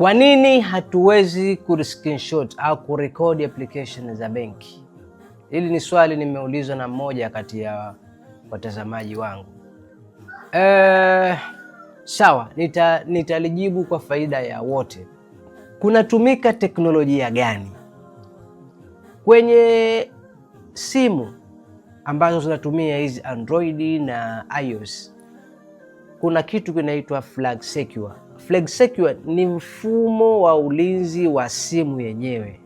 Kwa nini hatuwezi screenshot au kurekodi application za benki? Hili ni swali nimeulizwa na mmoja kati ya watazamaji wangu. Sawa, nitalijibu kwa faida ya wote. Kunatumika teknolojia gani kwenye simu ambazo zinatumia hizi Android na iOS? Kuna kitu kinaitwa Flag Secure. Flag Secure ni mfumo wa ulinzi wa simu yenyewe,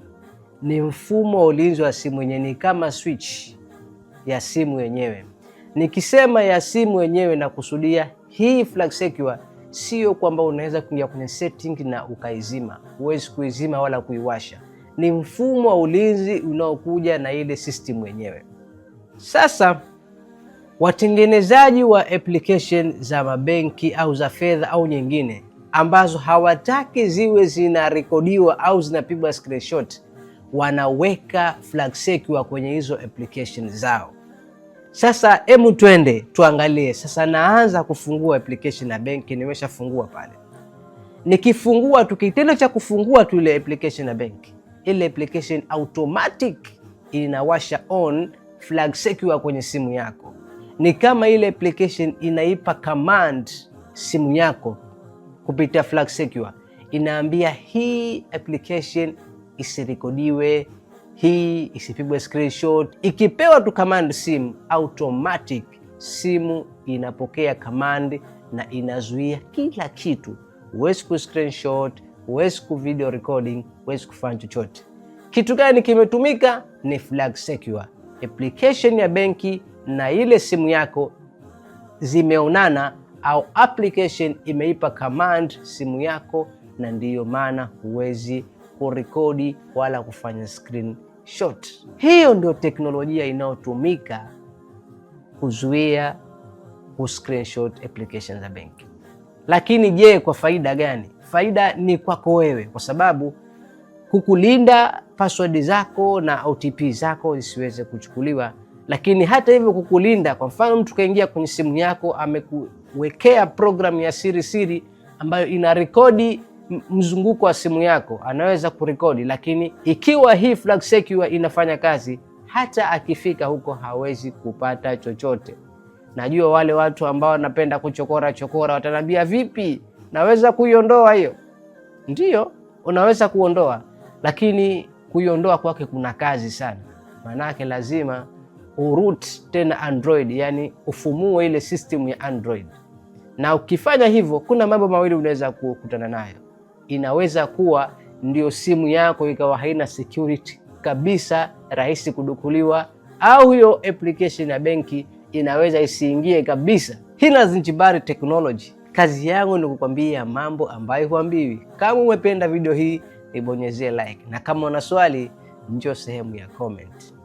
ni mfumo wa ulinzi wa simu yenyewe, ni kama switch ya simu yenyewe. Nikisema ya simu yenyewe na kusudia hii Flag Secure, sio kwamba unaweza kuingia kwenye setting na ukaizima. Huwezi kuizima wala kuiwasha. Ni mfumo wa ulinzi unaokuja na ile system yenyewe. Sasa watengenezaji wa application za mabenki au za fedha au nyingine ambazo hawataki ziwe zinarekodiwa au zinapigwa screenshot, wanaweka Flag Secure kwenye hizo application zao. Sasa hebu twende tuangalie. Sasa naanza kufungua application ya benki, nimeshafungua pale. Nikifungua tu, kitendo cha kufungua tu ile application ya benki, ile application automatic inawasha on Flag Secure kwenye simu yako. Ni kama ile application inaipa command simu yako kupitia Flag Secure, inaambia hii application isirekodiwe, hii isipigwe screenshot. Ikipewa tu command simu, automatic simu inapokea command na inazuia kila kitu. Huwezi ku screenshot, huwezi ku video recording, huwezi kufanya chochote. Kitu gani kimetumika? Ni Flag Secure. Application ya benki na ile simu yako zimeonana, au application imeipa command simu yako, na ndiyo maana huwezi kurekodi wala kufanya screenshot. Hiyo ndio teknolojia inayotumika kuzuia screenshot application za benki. Lakini je, kwa faida gani? Faida ni kwako wewe, kwa sababu kukulinda password zako na OTP zako zisiweze kuchukuliwa. Lakini hata hivyo kukulinda, kwa mfano mtu kaingia kwenye simu yako amekuwekea program ya siri ambayo ina rekodi mzunguko wa simu yako, anaweza kurekodi. Lakini ikiwa hii Flag Secure inafanya kazi, hata akifika huko hawezi kupata chochote. Najua wale watu ambao wanapenda kuchokora watanambia, vipi naweza kuiondoa hiyo? Ndiyo, unaweza kuondoa, lakini kuiondoa kwake kuna kazi sana. Maanake lazima uroot tena Android, yani ufumue ile system ya Android. Na ukifanya hivyo, kuna mambo mawili unaweza kukutana nayo. Inaweza kuwa ndio simu yako ikawa haina security kabisa, rahisi kudukuliwa, au hiyo application ya benki inaweza isiingie kabisa. Hii ni Zinjibari Technology. Kazi yangu ni kukwambia mambo ambayo huambiwi. Kama umependa video hii, ibonyezee like, na kama una swali, njoo sehemu ya comment.